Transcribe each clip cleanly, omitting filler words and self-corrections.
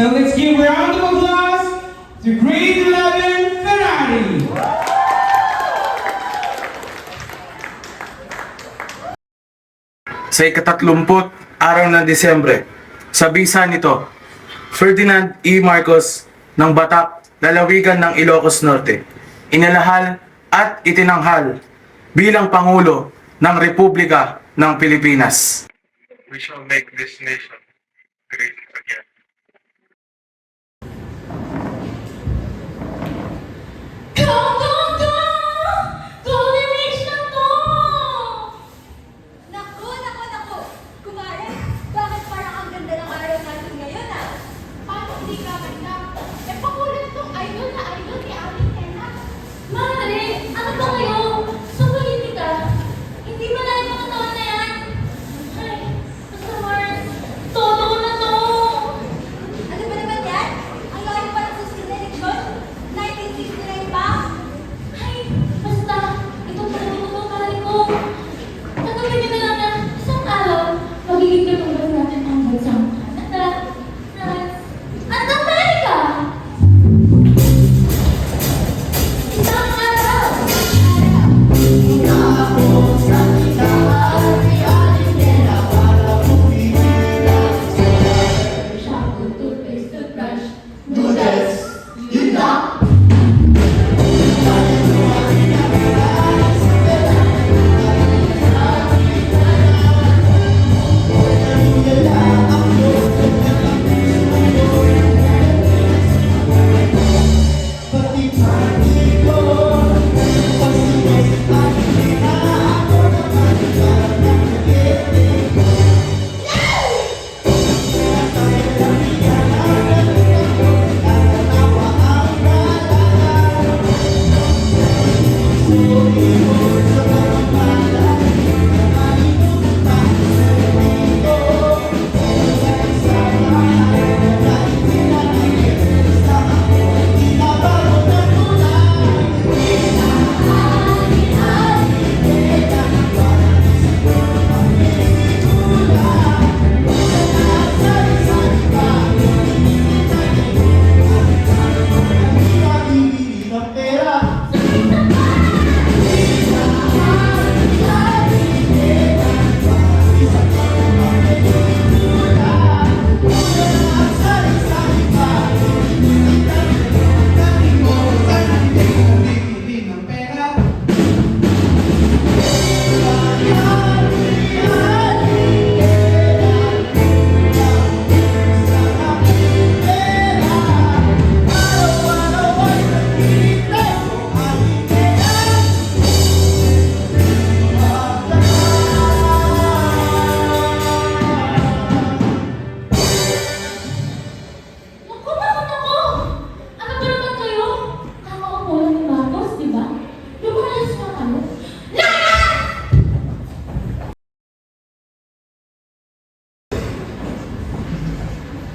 So let's give a round of applause to Grade 11 Ferrari. Sa ika-30 araw ng Disyembre, sa bisa nito, Ferdinand E. Marcos ng Batak, lalawigan ng Ilocos Norte, inalahal at itinanghal bilang Pangulo ng Republika ng Pilipinas. We shall make this nation great again.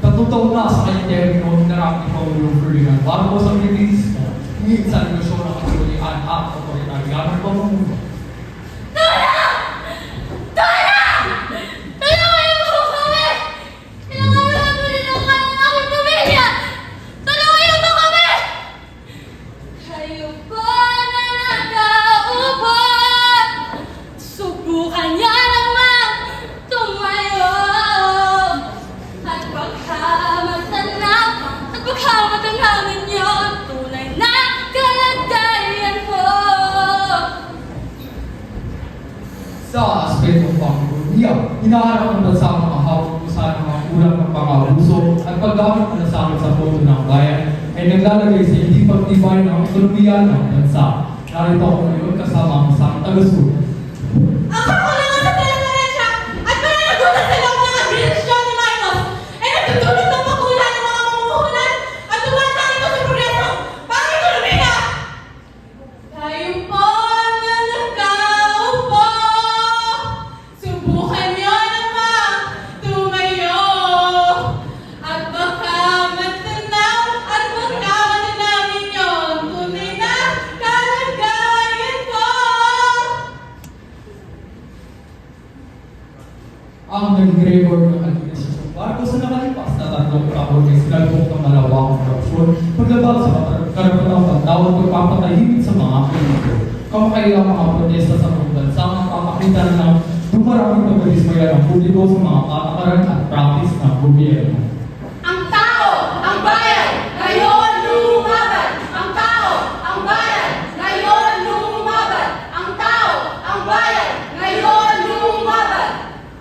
Tatlong na sa kanyang termino, hinarap ni Pangulong Ferdinand Marcos ang release mo hingit sa negosyo ng katulian at otoritarian ng pamumuno. Sa aspetong pangkuluhiya, hinaharap ng bansa ang mga hawak-usahan ng mga kulang ng pang-abuso at paggamit ng nasakit sa boto ng bayan ay naglalagay sa hindi pagtibay ng ekonomiya ng bansa. Narito ako ngayon kasama ang isang taga-sulat. Ang kakulangan sa teleferensya at pananagutan sa loob ng administrasyon ni Marcos ay nagtutulot ng pagkulang ng mga mamumuhunan at tumatang ito sa progreso para ekonomiya. Tayo po na nakaupo, subukan niyo naman tumayo at baka matanaw at baka matanawin niyo ang tunay na kalagayan ko. Ang nag-record ng administrasyon Marcos sa nakalipas na 3 taon ay sinalubong korupsyon, paglabag sa karapatang pagtao at pagpapatahimik sa mga politiko. Kamakailang mga protesta sa mga bansa ang nagpapakita ng dumaraming pagdadismaya ng publiko sa mga katakaran at practice ng gobyerno. Ang tao, ang bayan, ngayon lumaban. Ang tao, ang bayan, ngayon lumaban. Ang tao, ang bayan, ngayon lumaban.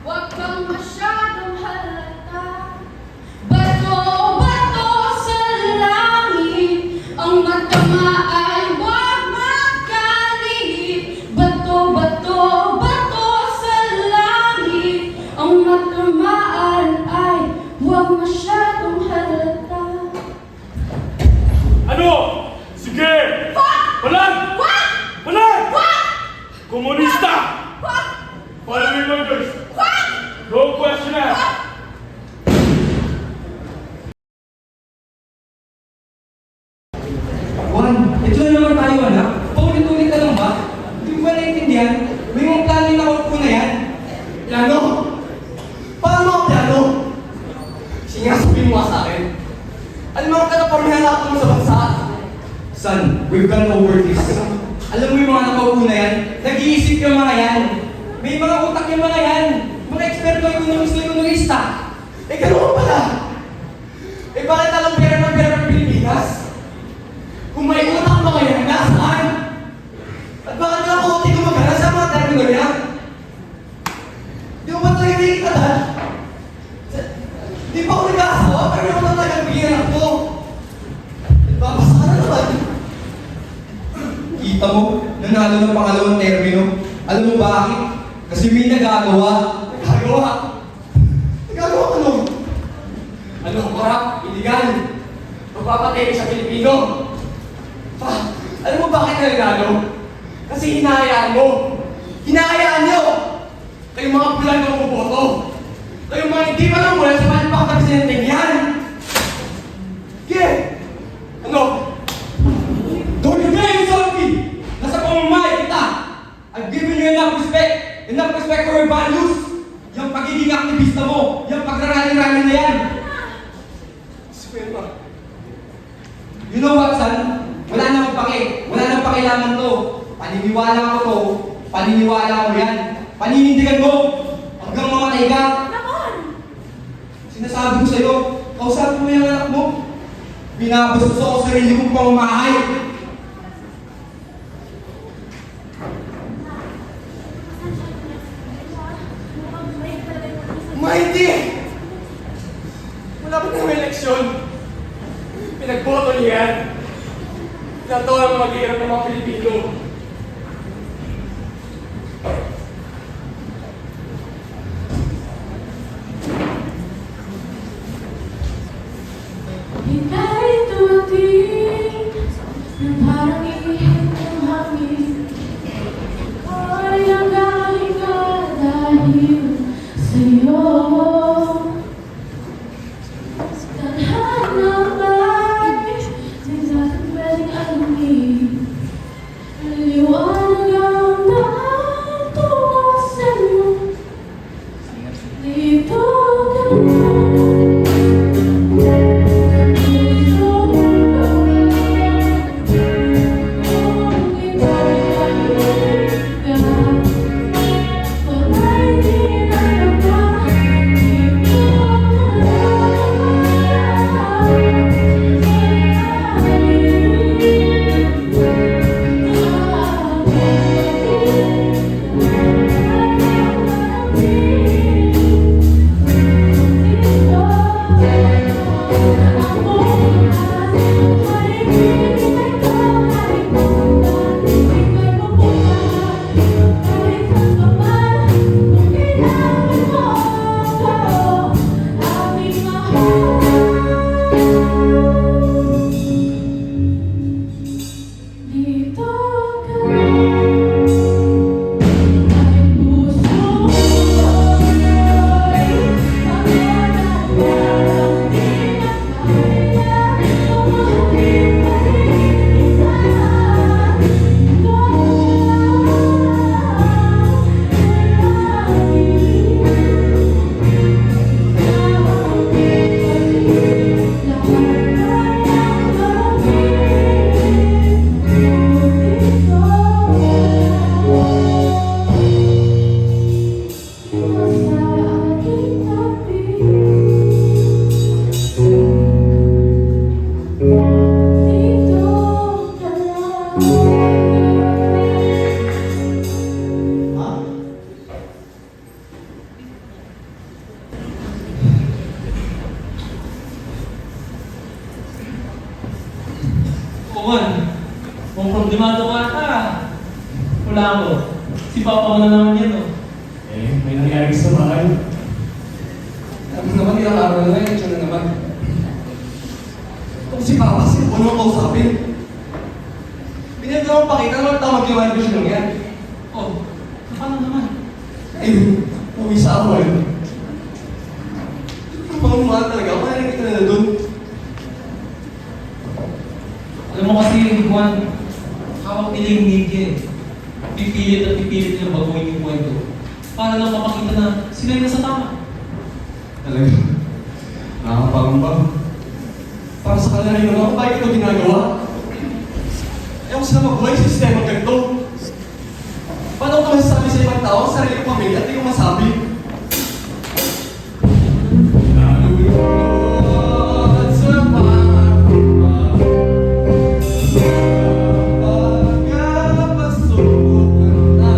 Huwag kang masyadong halata. Bato, bato sa langit. Ang matama ay huwag magkalihit. Bato, bato, bato sa langit. Ang matamaan ay huwag masyadong halata. Ano? Sige! Wag! Balag! Wag! Balag! Wag! Komunista! Wag! Following orders! Wag! No question asked! Juan, ito na naman tayo, anak. Paulit-ulit ka lang ba? Hindi ko ba naintindihan? May mga plano na ako na yan. Plano? Paano mga plano? Sinasabi mo nga sa akin. Alam mo ang katapormihan natin mo sa bansa? Son, we've gone over this. Alam mo yung mga nakaupo na yan? Nag-iisip yung mga yan. May mga utak yung mga yan. Mga eksperto ekonomista. Eh, gano'n pala. Eh, bakit alam pera ng Pilipinas? Kung may utang mga yan, nasaan? At bakit nga ako hindi gumagana sa mga termino niya? Di mo ba talaga nakikita? Di pa ako nag-aasawa, pero ako na talagang bigyan ako. Babasa ka na naman. Kita mo, nanalo ng pangalawang termino. Alam mo bakit? Kasi may nagagawa. Nagagawa? Nagagawa ka no? Ano, korap? Illegal? Magpapatay sa Pilipino? Alam mo bakit nanalo? Kasi hinahayaan mo. Hinahayaan nyo! Kayong mga bulan na umuboto. Kayong mga hindi pa lang mula sa palipakapagsininteng yan. Yeah! Ano? Don't you dare insult me! Nasa pamamahay kita! I've given you enough respect for your values. Yung pagiging aktivista mo, yung pagrarali-rali na yan. Swear. You know what, son? Wala nang pakilaman to. Paniniwala ko to. Paniniwala ko yan. Paninindigan mo. Hanggang mamatay ka. Naman! Sinasabi ko sa'yo, kausapin mo yung anak mo. Binabastos ako sa sarili kong pamamahay. Mighty! Wala pa ng eleksyon. Pinagboto niya yan. Ito ang mag-iirap ng mga Pilipino. Ika'y dumating na parang ihip ng hangin. Ay, ang galing ka dahil sa'yo. Tadhana ba'y di natin pwedeng alamin. Liwanag ang daan tungo sa'yo. Dito ka na. Juan, kung problemado ka, wala ako. Si Papa ko na naman yan, oh. Eh, may nangyari sa bahay. Alam mo naman, ilang araw na yan, ito na naman. Kung si Papa, sino ko naman kausapin? Pinagdawang pakita naman tawag yung Marcos lang yan. Oh, paano naman? Ayun, uwi sa ako yun. Pangumahal talaga, ako na nakita na doon. Alam mo kasi, Juan, hawak nila yung media eh. Pipilit at pipilit nila baguhin yung kwento. Para lang mapakita na sila yung nasa tama. Talaga, nakakapangamba. Para sa kanila rin naman, bakit ito ginagawa? Ayaw ko sila mabuhay sa sistema ganito. Paano ko masasabi sa ibang tao, sa sarili kong pamilya, at hindi ko masabi? Nalulungkot sa pagkakapag pagkapasukan na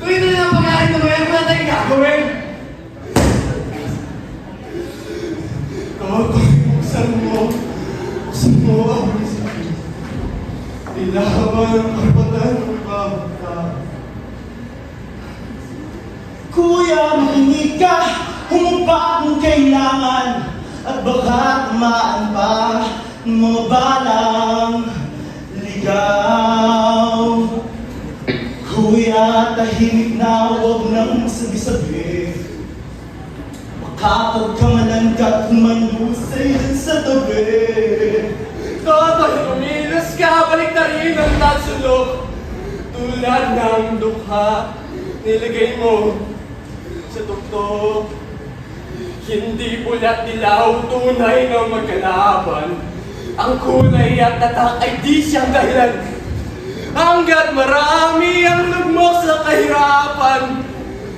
Tuwing tayong gagawin? Buksan mo ang isip. Ilaban ang karapatan ng bawat. Kuya, makinig ka, humaba kung kailangan, at baka tamaan pa ng mga balang ligaw. Kuya, tahimik na, huwag nang sabi-sabi. Makapagkamalan ka at manusay dun sa tabi. Toto'y kumilos ka, balik na rin ang tatsulok. Tulad ng dukha, nilagay mo sa tuktok. Hindi pulat dilaw, tunay na magkalaban. Ang kulay at tatak ay di siyang dahilan. Hanggat marami ang lugmok sa kahirapan,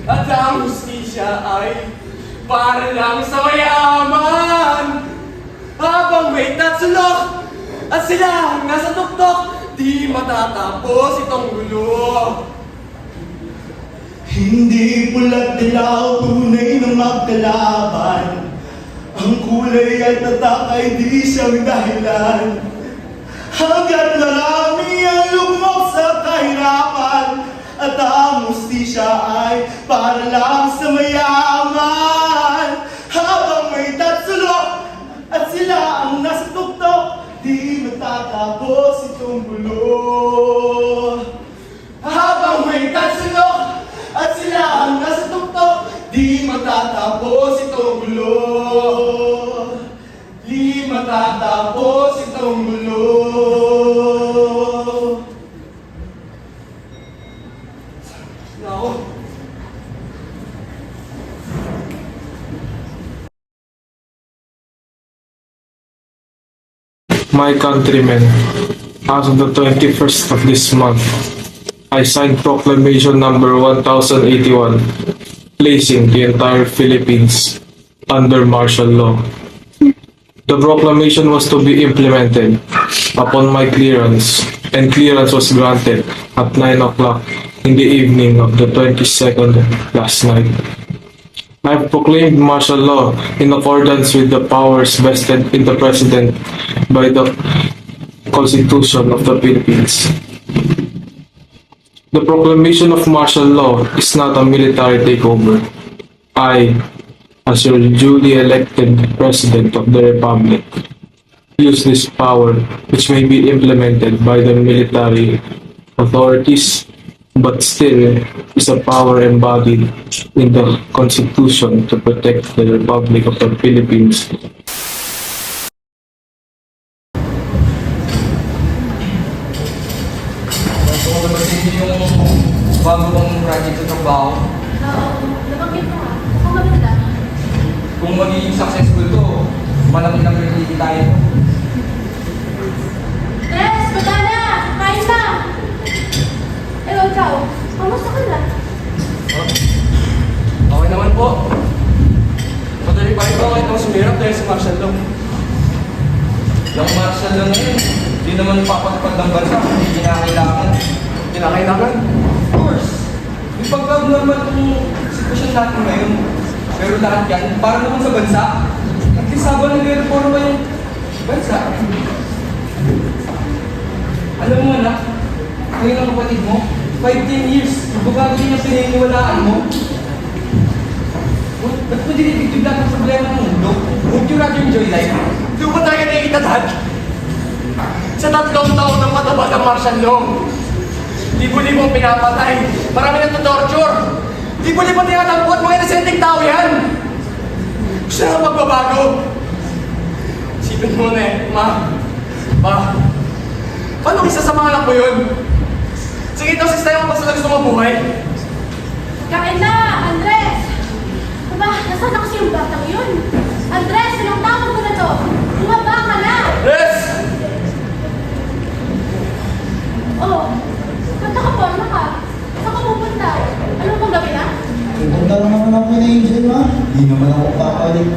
at ang hustisya ay para lang sa mayaman. Habang may tatsulok at sila nasa tuktok, di matatapos itong gulo. Hindi pulat dilaw, tunay na magkalaban. Ang kulay at tatak ay di siyang dahilan. Hanggat marami ang lugmok sa kahirapan, at ang hustisya ay para lang sa mayaman. Habang may tatsulok at sila ang nasa tuktok, di matatapos itong gulo. Habang may tatsulok at sila ang nasa tuktok, di matatapos itong gulo. Di matatapos itong gulo. Nako. My countrymen, as of the 21st of this month, I signed Proclamation number 1081, placing the entire Philippines under martial law. The proclamation was to be implemented upon my clearance, and clearance was granted at 9 o'clock in the evening of the 22nd last night. I have proclaimed martial law in accordance with the powers vested in the President by the Constitution of the Philippines. The proclamation of martial law is not a military takeover. I, as your duly elected President of the Republic, use this power, which may be implemented by the military authorities, but still is a power embodied in the Constitution to protect the Republic of the Philippines. Kung nabasin niyo yung bago kong project sa trabaho, Nabanggit mo nga. Mukhang maganda. kung magiging successful to, malaki na credibility tayo. Tres, baba na! Kain na! Ikaw, kamusta ka na? Okay naman po. Madali pa rin po kahit ako sumirap dahil sa martial law. Yung martial law na yun, hindi naman papatupad ng bansa, hindi kinakailangan. Kinakailangan? Of course. Yung pagka-normal kung sitwasyon natin ngayon, pero lahat yan, para naman sa bansa, at kisaba na nire-reforma ba yung bansa? Alam mo anak, kayo ng kapatid mo, 5-10 years, magbabago din ang pininiwalaan mo. Ba't mo dinidibdib lahat ng problema ng mundo? Would you rather enjoy life? Doon ba tayo nakikita, Dad? Sa 3 taon ng matabag ang martial law, libo-libo ang pinapatay, marami nang torture, libo-libo tinatampo at mga inosenteng tao yan! Gusto na magbabago? Isipin mo na eh, Ma, Pa, paano isa sa mga anak mo yun? Sige daw, sistema mo basta na gusto mabuhay. Kain na! Andres! Aba, nasaan na kasi yung batang yun? Andres, ilang tawag mo na to? Bumaba ka na! Yes! Oh, ba't nakaporma ka? Saan ka pupunta? Ano bang gabi na? Pupunta lang naman ako na Angel, ma. Di naman ako papalit.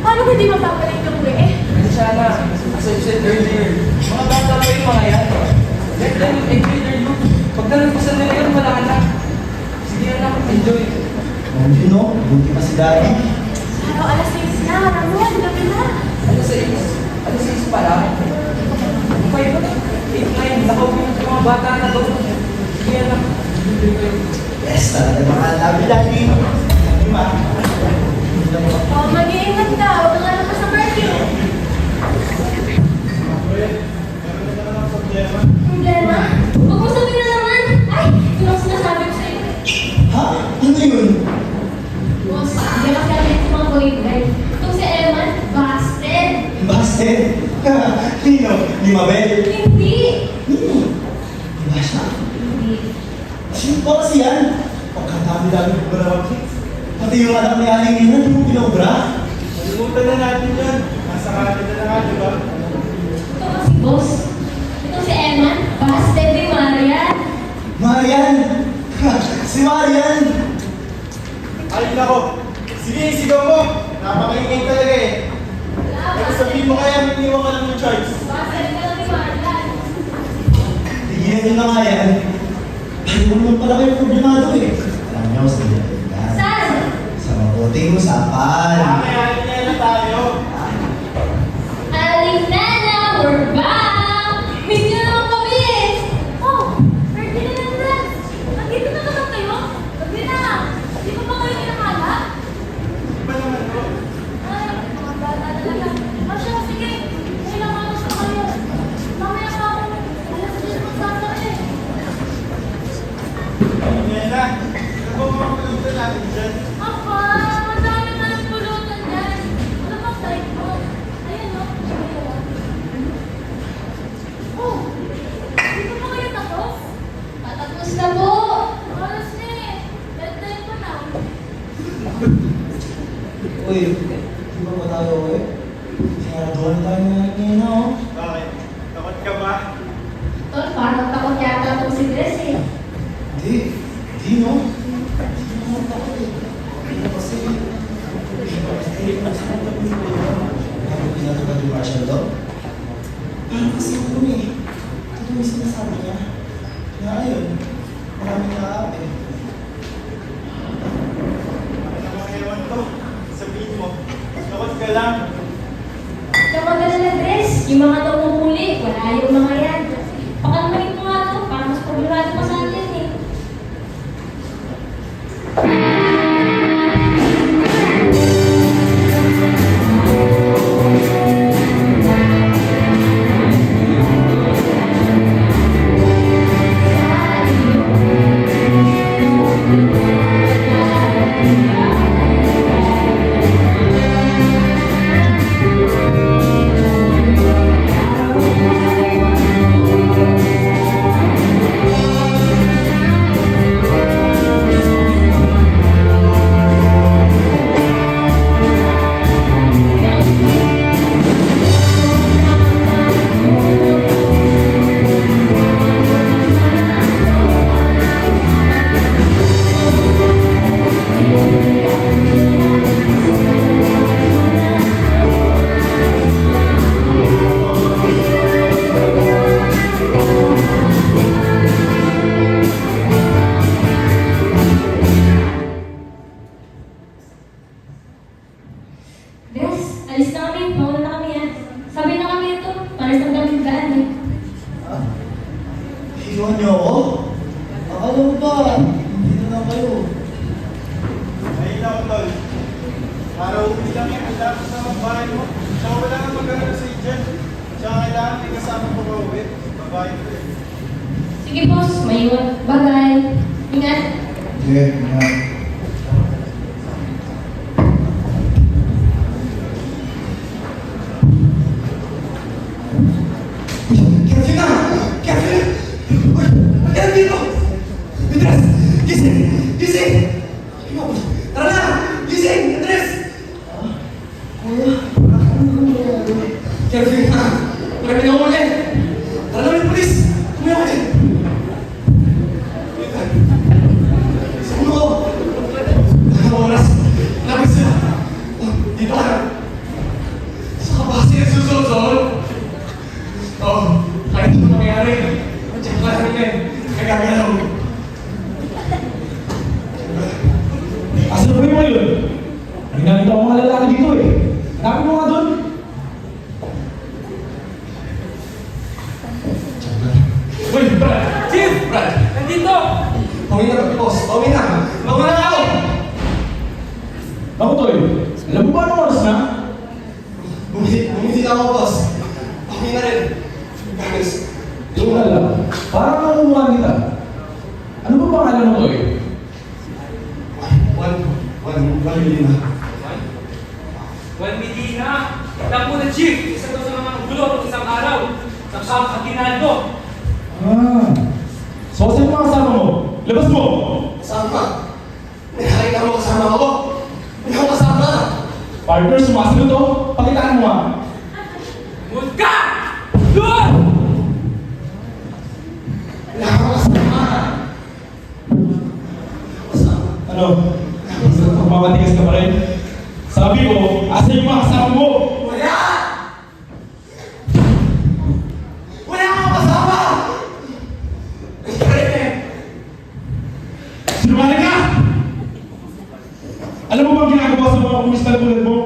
Paano ko hindi mapapalik ng uwi eh? Sana, as I said earlier, mga bata pa yung mga yan. Let them enjoy their youth. Pag nalampasan nila yun, wala na. Sige na, enjoy. yun, no? Buti pa si Daddy. Pero alas 6 na, Ramon, gabi na. Alas 6 pa lang. Okay ba? 8-9, nakaupo yung mga bata na to. Kaya lang. Yes, talaga mahal namin, Daddy. Di ba? Oh, mag-iingat ka. Huwag ka nga naman sa birthday. Problema? Huwag mo sabihin na naman. Ay, yun ang sinasabi ko sa'yo. Ha? Ano yun? Boss, hindi ka kasi yung mga boyfriend. Itong si Eman, busted. Busted? Nino? Ni Mabel? Hindi. Nino? Di ba siya? Hindi. Sino ba kasi yan? Pagkadami-dami ko ba naman? Pati yung anak ni Aling Nina, di mo pinobra? Nalimutan na natin yan. Nasa kanila na nga, di ba? Ito kasi, boss. Itong si Eman, busted ni Marian. Marian! Si Marian! Ay, nako! Sige, sigaw mo! Napakaingay talaga eh. Pero sabihin mo kaya, iniwan ka lang ng choice. Busted ka lang ni Marian. Tigilan nyo na nga yan. Ay, naman pala kayo problemado eh. Alam nyo, sige na. Saan? Sa mabuting usapan. Kaya na tayo. Alinana, we're back! Miss niyo naman kami eh! Oh, Ferdinand and Franz! Nandito na naman kayo? Gabi na! Di ba kayo kinakala? Iba naman to. Ay, mga bata talaga. Masya, sige! Ilang oras na kayo? Mamaya pa ako. Alas 10 magsasa eh. Ngayon na. Ano ba mga pulutan natin dyan? Apa, madami na ng pulutan dyan. Ano bang type mo? Ayun o. Oh, di ba pa kayo tapos? Patapos na po. Oras na eh. Bedtime pa na. Uy, di ba ba tayo eh? Siguraduhan tayo ngayon na oh. Bakit? Takot ka ba? Tol, parang takot yata itong si Dres eh. Hindi no. Hindi naman takot eh. Hindi kasi... Ano pinatugad yung martial law? Kasi ano eh. Ano yung sinasabi niya? Na ayun, maraming nakaapi. Ano naman ewan to? Sabihin mo, takot ka lang. Kaya magdala na Dres, yung mga nanguhuli, wala yung mga yan. Pakalmahin mo nga ito, para mas problemado pa sa atin eh. Dres, alis na kami, mauna na kami yan. Sabi na kami ito, pares ng daming daan eh. Iwan niyo ako? Akala mo ba? Hindi na lang kayo. Ayun ako, tol. Para uwi lang yung handa ko sa bahay mo. Tsaka wala kang magkano sa dyan. Tsaka kailangan may kasama ko ba uwi? Babae ko eh. Sige boss, maiwan. Bye-bye. Ingat. Sige, nga. Kevin na! Kevin! Uy! Kevin dito! Andres! Gising! Gising! Tara na! Gising! Andres! Kuya, Kevin na! Marami na ako ulit! Tara na ulit, polis! Kumuya ko dyan! Siguro ko! Ang oras! Lapit sila! Dito ka na! Sa kabasi ng susunod! Oh, kahit ito nangyari, check lang rin eh. Nagagalaw. Asa na ba Pauwi na, boss. Pauwi na. Pauwi na ako! Ako, Toy. Alam mo ba anong oras na? Bumiti na ako, boss. Pauwi na rin. Promise. Yung lang. Parang nangunguhan kita. Ano ba pangalan mo, Toy? One million na. Juan Medina, alam mo na chief, isa to sa mga gulo ng isang araw. Nagsama sa Ginaldo. So, saan mga kasama mo? Labas mo! Saan ka? Nakakita mo kasama ako. Hindi ako kasama. Partner, sumasagot to. Pakitaan mo nga. Munod ka! Doon! Wala ako kasama. Kasama. Ano? Magmamatigas ka pa rin? Sabi ko, asa yung mga kasama mo? Wala! Wala akong kasama! Sinungaling ka! Alam mo bang ginagawa sa mga kumistal tulad mo?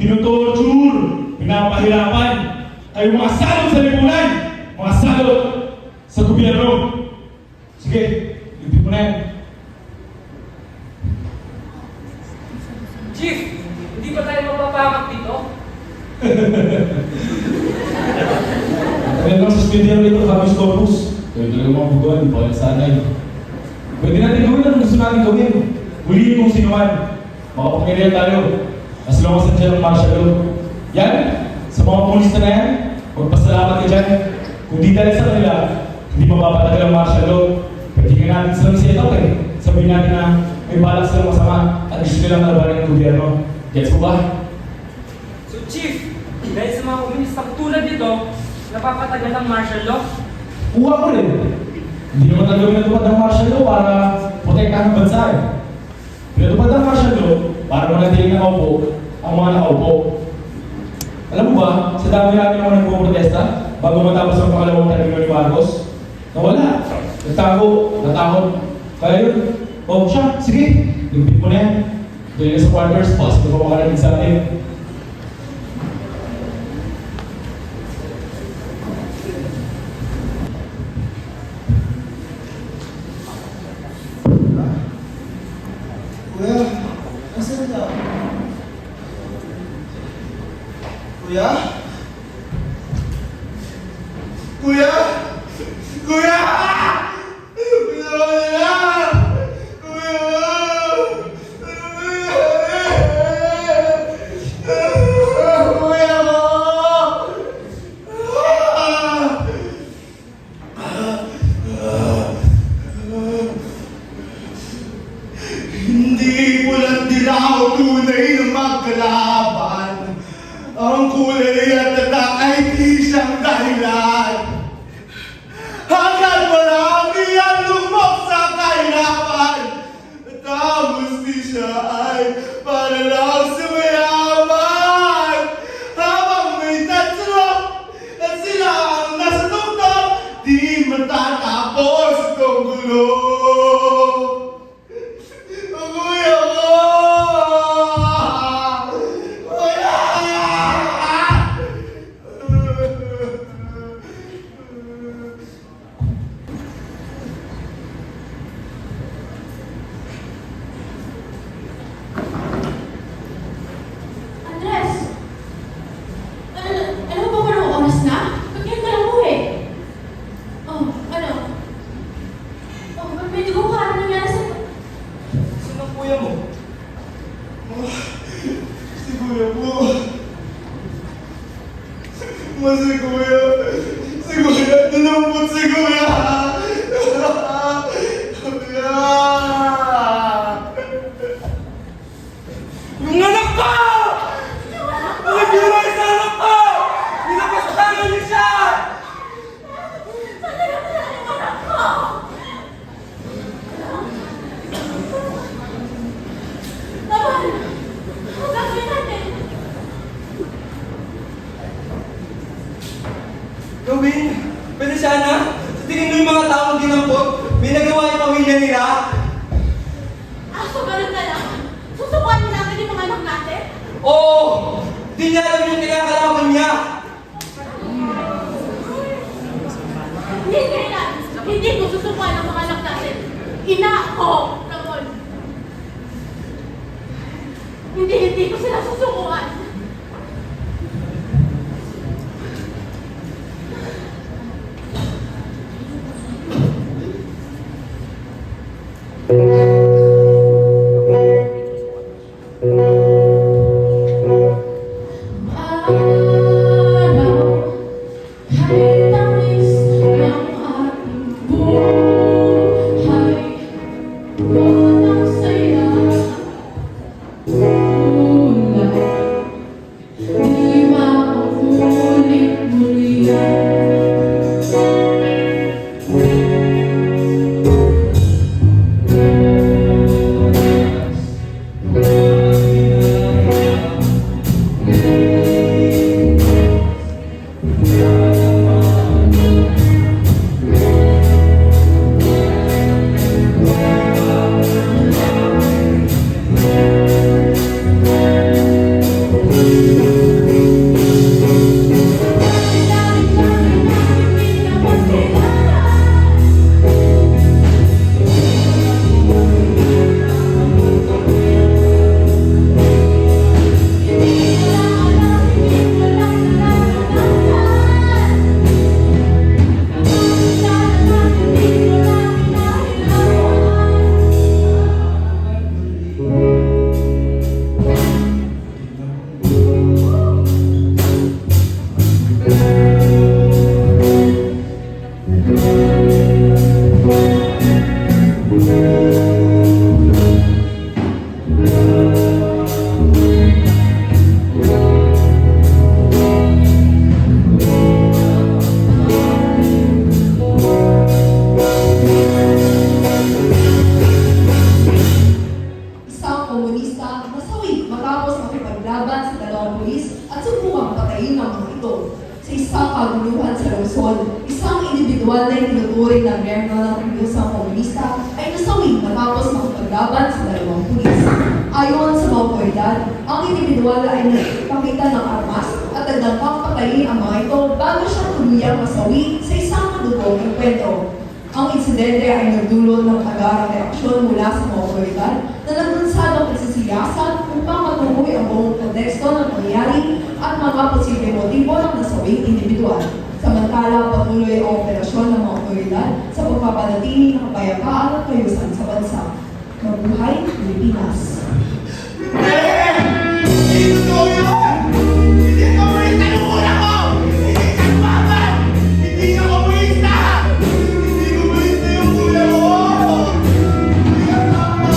Tinutorture, pinapahirapan, kayo mga salot sa lipunan, mga salot sa gobyerno. Sige, lipit mo na yan. Chief, hindi ba tayo mapapamak dito? Kaya lang suspendyan rito habeas corpus. Kaya talaga mga buguan, di pa sanay. Pwede natin gawin ang gusto natin gawin. Huliin kung sino man. Makapagniriyan tayo. As long as nandiyan ang martial law. Yan, sa mga pulis na yan, magpasalamat ka dyan. Kung di dahil sa kanila, hindi mapapatagal ang martial law. Pwede ka natin silang set-up eh. Sabihin natin na may balak silang masama at gusto nilang kalabanin ng gobyerno. Gets mo ba? So chief, dahil sa mga komunistang tulad nito, napapatagal ang martial law. Kuha ko rin. Hindi naman talaga pinatupad ng martial law para protektahan ng bansa eh. Pinatupad ng martial law para manatiling nakaupo ang mga nakaupo. Alam mo ba, sa dami namin naman nagpuprotesta bago matapos ang pangalawang termino ni Marcos, nawala. Natakot. Kaya yun, siya, sige, ligpit mo na yan. Dahil sa quarters, pasok na pa makalamin sa atin. Kuya, asan ka? Kuya? Kuya? Kuya! Kuya, wala! Kuya! Kuya mo! Hindi pulang dilaw tunay na magkalaban. Ang kulay at tatak ay di siyang dahilan. Hanggang marami ang lumok sa kahirapan. At ang hustisya ay para lang sa mayaman. Habang may tatlo at sila ang nasa tuktok, di matatapos itong gulo. Kuya ko! Kuya! Andres! Ano ba parang oras na? Ba't ngayon ka lang uwi? Oh, ano? Oh, ba't may dugo ka? Ano nangyari sa... Saan ang kuya mo? Si Kuya po. Si Kuya. Si Kuya. Nalambot si Kuya. Kuya. Yung anak ko! Ang ginawa sa anak ko! Pinapasatangan niyo siya! Saan nagkakala yung anak ko? Laban! Ang gagawin natin? Gawin! Pwede sana! Sa tingin mo yung mga tao ginampot, may nagawa yung pamilya nila. So ganun na lang? Susukuan mo namin yung mga anak natin? Oo! Di niya alam yung kinakalaban niya! Hindi kailan. Hindi ko susukuan ang mga anak natin. ina ko, Ramon. Hindi ko sila susukuan. Araw, kahit tamis ng ating buhay, walang saya, kulay, di mauulit muli. Isang komunista nasawi matapos makipaglaban sa dalawang pulis at subukang patayin ng mga ito. Sa isang kaguluhan sa Luzon, isang individual na itinuturing ng miyembro ng Pamilyang Komunista ay nasawi matapos makipaglaban sa dalawang pulis. Ayon sa mga otoridad, ang individual ay nagpakita ng armas at nagdangkang patayin ang mga ito bago siya tuluyang masawi sa isang madugong engkwentro. Ang insidente ay nagdulot ng agarang reaksyon mula sa mga otoridad na naglunsad ng pagsisiyasan upang matukoy ang buong konteksto ng pangyayari at mga posibleng motibo ng nasawing individual. Samantala, patuloy ang operasyon ng mga otoridad sa pagpapanatili ng kapayapaan at kayusan sa bansa. Mabuhay, Pilipinas! Hindi totoo yun! Hindi komunista yung una ko! Hindi siya lumaban! Hindi siya komunista! Hindi komunista yung una ko! Hindi ka tama!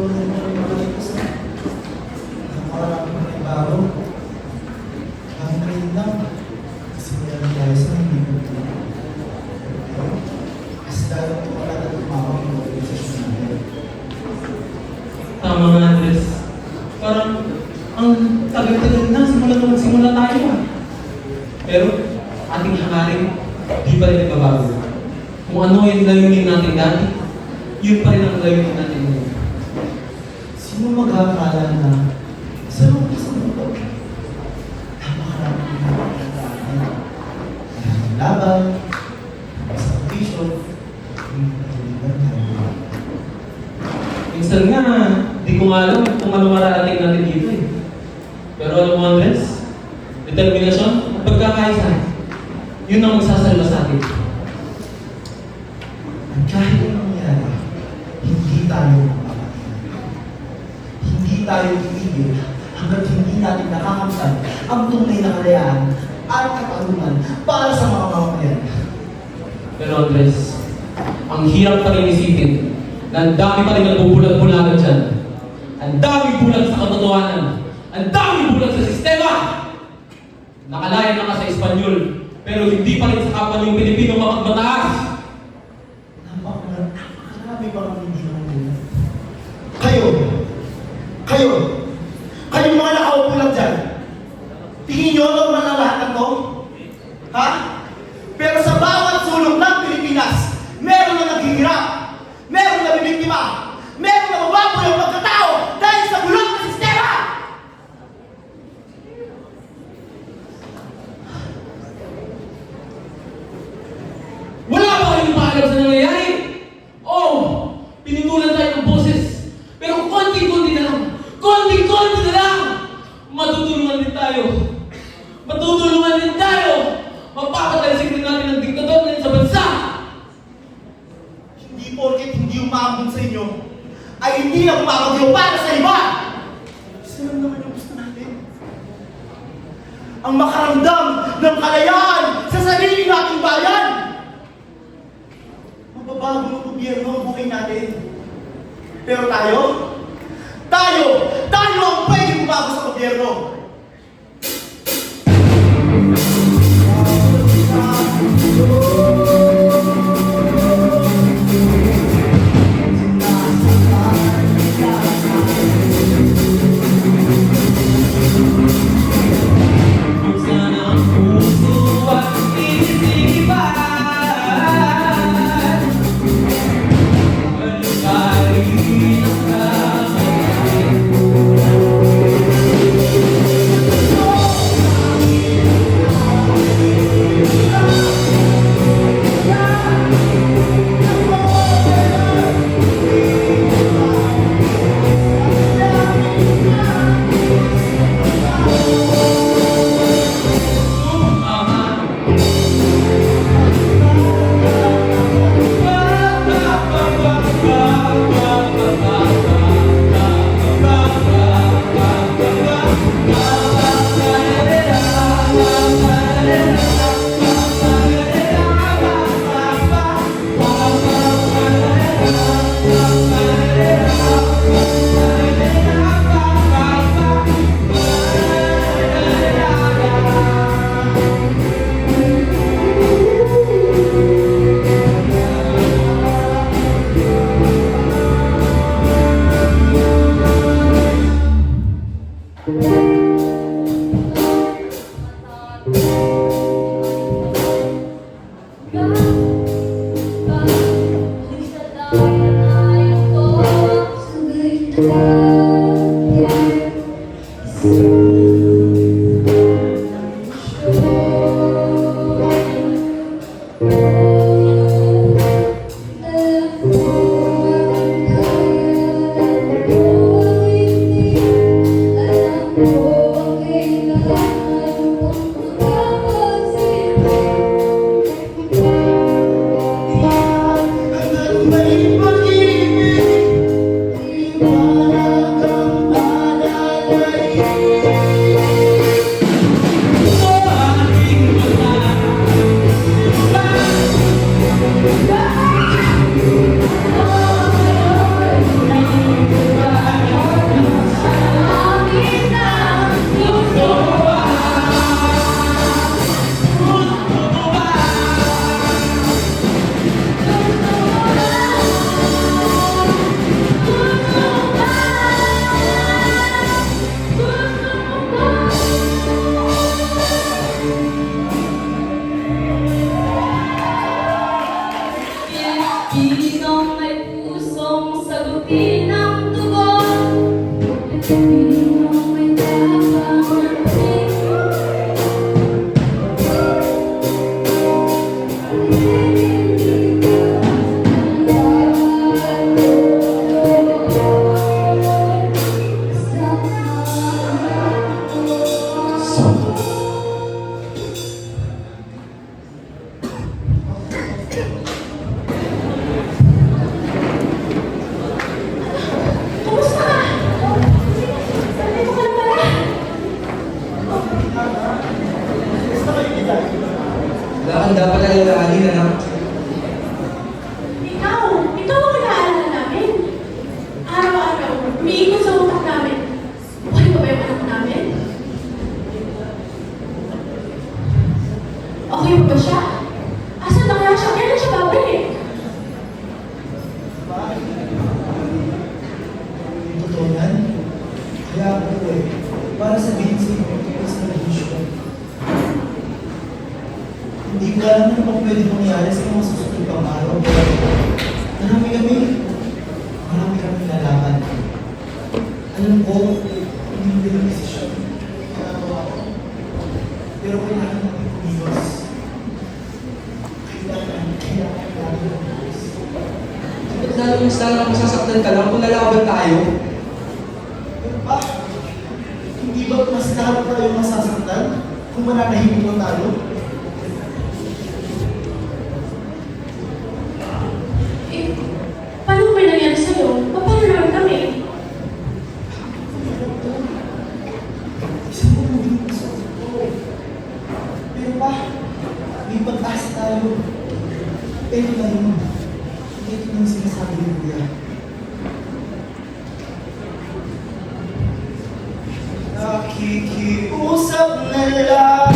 Marcos na. Nakakarapin ng bago. Ang ngayon lang. Kasi meron tayo sa hindi ko. Kasi dahil ito wala na tumawag yung organisasyon natin. Tama nga, Andres. Parang, ang tagal-tagal na, simula tayo ah. Pero, ating hangarin, di pa rin nagbabago. Kung ano yung layunin natin dati, yun pa rin ang layunin natin ngayon. Sino mag-aakala na sa mga isang mundo? Napakarami ng mga pagkakaan. Maraming laban, sa audition, yung patuligan na. Minsan nga, di ko nga alam kung ano mararating natin dito eh. Pero alam mo, Andres, determinasyon at pagkakaisa, yun ang magsasalba sa atin. At kahit anong mangyari, hindi tayo mapapakita. Hindi tayo titigil hanggat hindi natin nakakamtan ang tunay na kalayaan at katarungan para sa mga mamamayan. Pero Andres, ang hirap pa rin isipin na ang dami pa rin nagbubulag-bulagan dyan. Ang dami bulag sa katotohanan. Ang dami bulag sa sistema! Nakalayan na ka sa Espanyol, pero hindi pa rin sa kapwa yung Pilipino mapagmataas. Napakarami pa kami hindi naman. Kayong mga nakaupo lang dyan. Tingin nyo normal na lahat ng to? Ha? Pero sa bawat sulok ng Pilipinas, meron na naghihirap, meron na bibiktima, meron na mababoy ang pagkatao dahil sa bulok na sistema! Wala pa kayong paalam sa nangyayari? Oh, pinitulan tayo ng boses. Pero konti-konti na lang. Konti-konti na lang. Matutulungan din tayo. Matutulungan din tayo. Mapapatalisin din natin ang diktador na sa bansa. Hindi porket hindi umabot sa inyo, ay hindi na umabagyo para sa iba! Sino naman yung gusto natin? Ang makaramdam ng kalayaan sa sarili nating bayan! Mababago ng gobyerno ang buhay natin. Pero tayo ang pwede bumago sa gobyerno! Buksan ang puso at isipan. Malupain ang kamay. sasabihin sa inyo tungkol sa revolution. Hindi ko alam ano pa pwede mangyari sa mga susunod pang araw. Marami kami lalaman. Alam ko, hindi mo din ang desisyon. Pero kailangan natin kumilos. Kailangan natin kumilos. Lalo mas lalo masasaktan ka lang kung lalaban tayo. Pero pa, hindi ba mas lalo tayo masasaktan kung mananahimik lang tayo? Eh, paano may nangyari sa'yo? Paano naman kami? Isang pumulong sa ko. Pero pa, may pag-asa tayo. Pero na yun. Ito yung sinasabi ni Kuya. Nakikiusap na lang.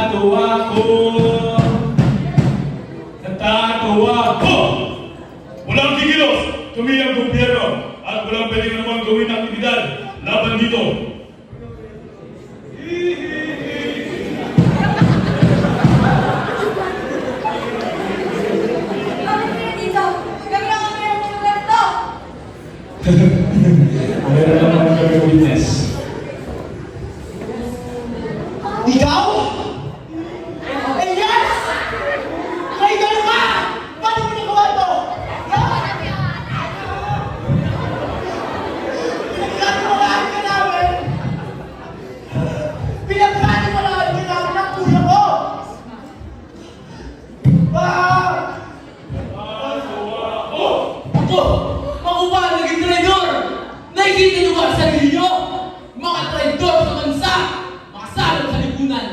Natatawa ko. Natatawa ko. Walang kikilos, kami ang gobyerno at walang pwede namang gawin na aktibidad laban dito. Bakit kayo dito? Kami ang mayroon ng lugar to! Meron naman kami witness. Ikaw? Eh, yes! May ganun ka! Paano mo nagawa ito? Pinagkatiwalaan ka namin! Pinagkatiwalaan ka namin ng kuya ko! Ah! Ako! Ako ba ang naging traidor? Nakikita niyo ba ang sarili niyo? Mga traidor sa bansa! Mga salot sa lipunan!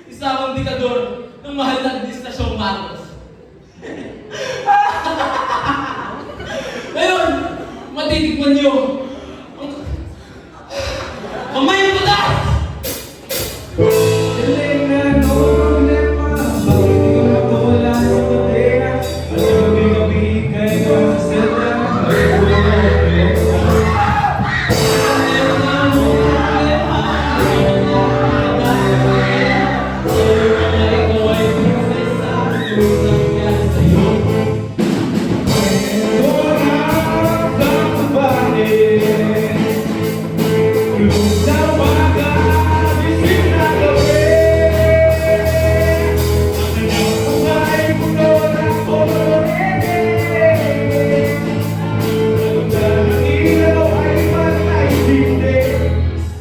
Isa akong dikador ng mahal na administrasyong Marcos. Ngayon, matitikman niyo ang mayang batas!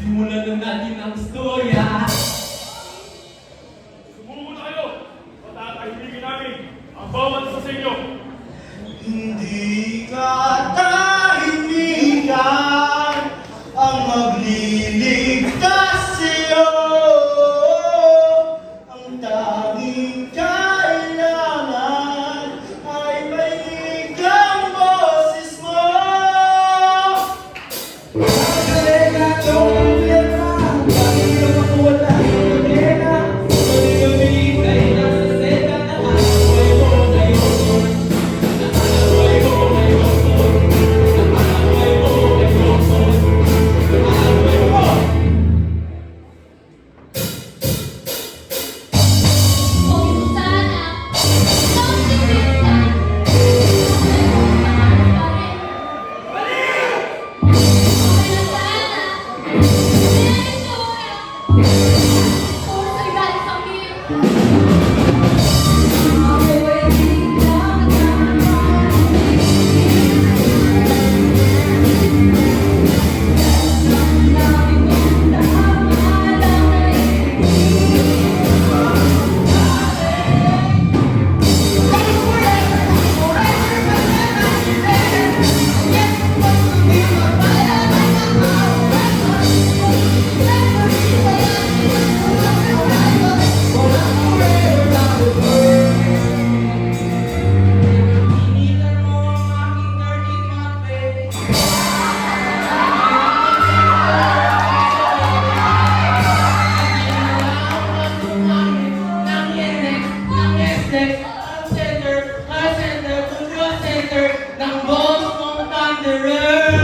Simulan na natin ang istorya. Sumuko na kayo. Patatahimigin namin ang bawat isa sa inyo. Hindi ka tahimikan ang magliligtas sa'yo. Ang tanging kailangan ay marinig ang boses mo. Kung sana, kung sipinsan, okay na sana. Puro sa'yo galing sa akin. Ako ay biglang ng boss mong Thunderer!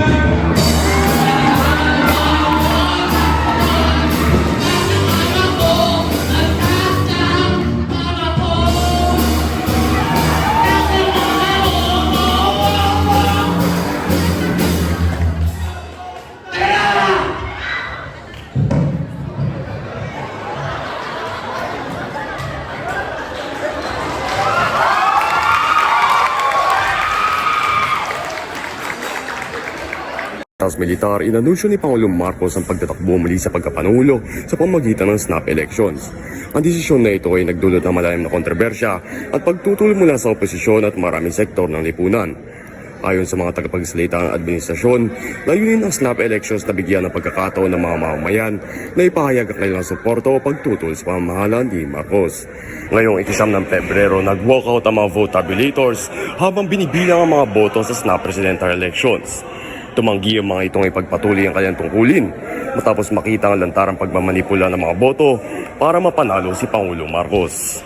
Tapos militar, inanunsyo ni Pangulong Marcos ang pagtatakbo muli sa pagkapanulo sa pamagitan ng snap elections. Ang desisyon na ito ay nagdulot ng malalim na kontrobersya at pagtutol mula sa oposisyon at maraming sektor ng lipunan. Ayon sa mga tagapagsalita ng administrasyon, layunin ang snap elections na bigyan ng pagkakataon ng mga mamamayan na ipahayag ang kanilang suporta o pagtutol sa pamamahala ni Marcos. Ngayong 1 ng Pebrero, nag-walkout ang mga vote tabulators habang binibilang ang mga boto sa snap presidential elections. Tumanggi ang mga itong ipagpatuloy ang kanyang tungkulin. matapos makita ang lantarang pagmamanipula ng mga boto para mapanalo si Pangulong Marcos.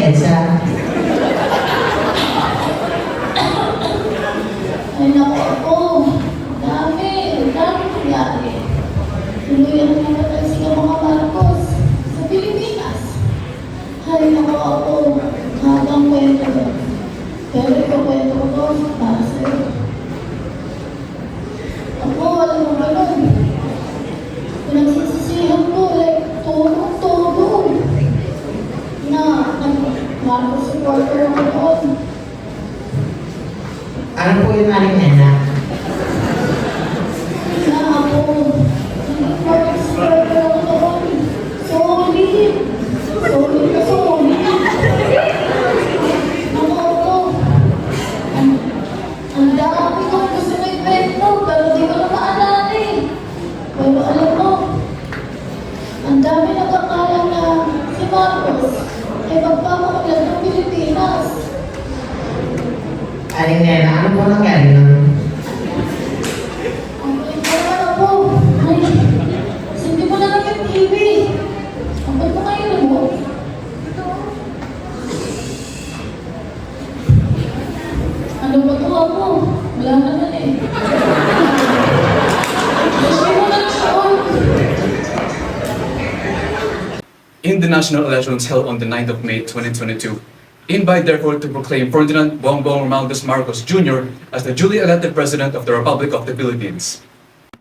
EDSA? Ay naku ako, dami nangyari. Tuluyan na naman sila mga Marcos sa Pilipinas. Ay naku ako, habang kwento ko. Pero ikakwento ko to para sa'yo. Ako, alam mo ba nun? Pinagsisisihan ko, like, todo na Marcos supporter ako doon. Ano po yung aling nena? Na ako, hindi Marcos supporter ako doon. Solid na solid. Ako, ang dami kong gusto na i-kwento, pero di ko na maalala eh. Pero alam mo, ang dami nagkakala na si Marcos ay magpapakalat ng Pilipinas. Aling nena, ano po nangyari nun? Ang kulit naman ako. Ay, hindi mo na lang yung TV. Ang ba't mo kayo mo? Ano ba ito ako? Wala naman eh. Gusto mo na siya on. In the national elections held on the 9th of May 2022, invite therefore to proclaim Ferdinand Bongbong Romualdez Marcos Jr. as the duly elected President of the Republic of the Philippines.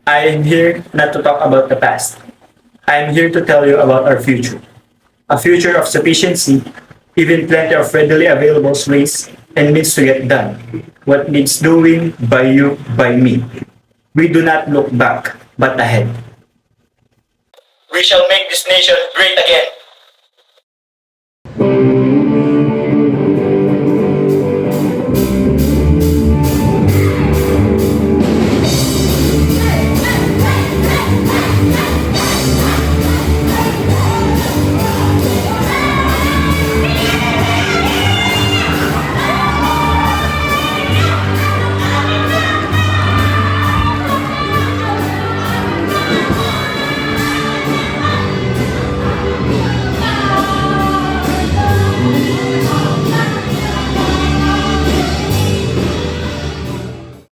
I am here not to talk about the past. I am here to tell you about our future. A future of sufficiency, even plenty of readily available ways and means to get done. What needs doing by you, by me. We do not look back, but ahead. We shall make this nation great again.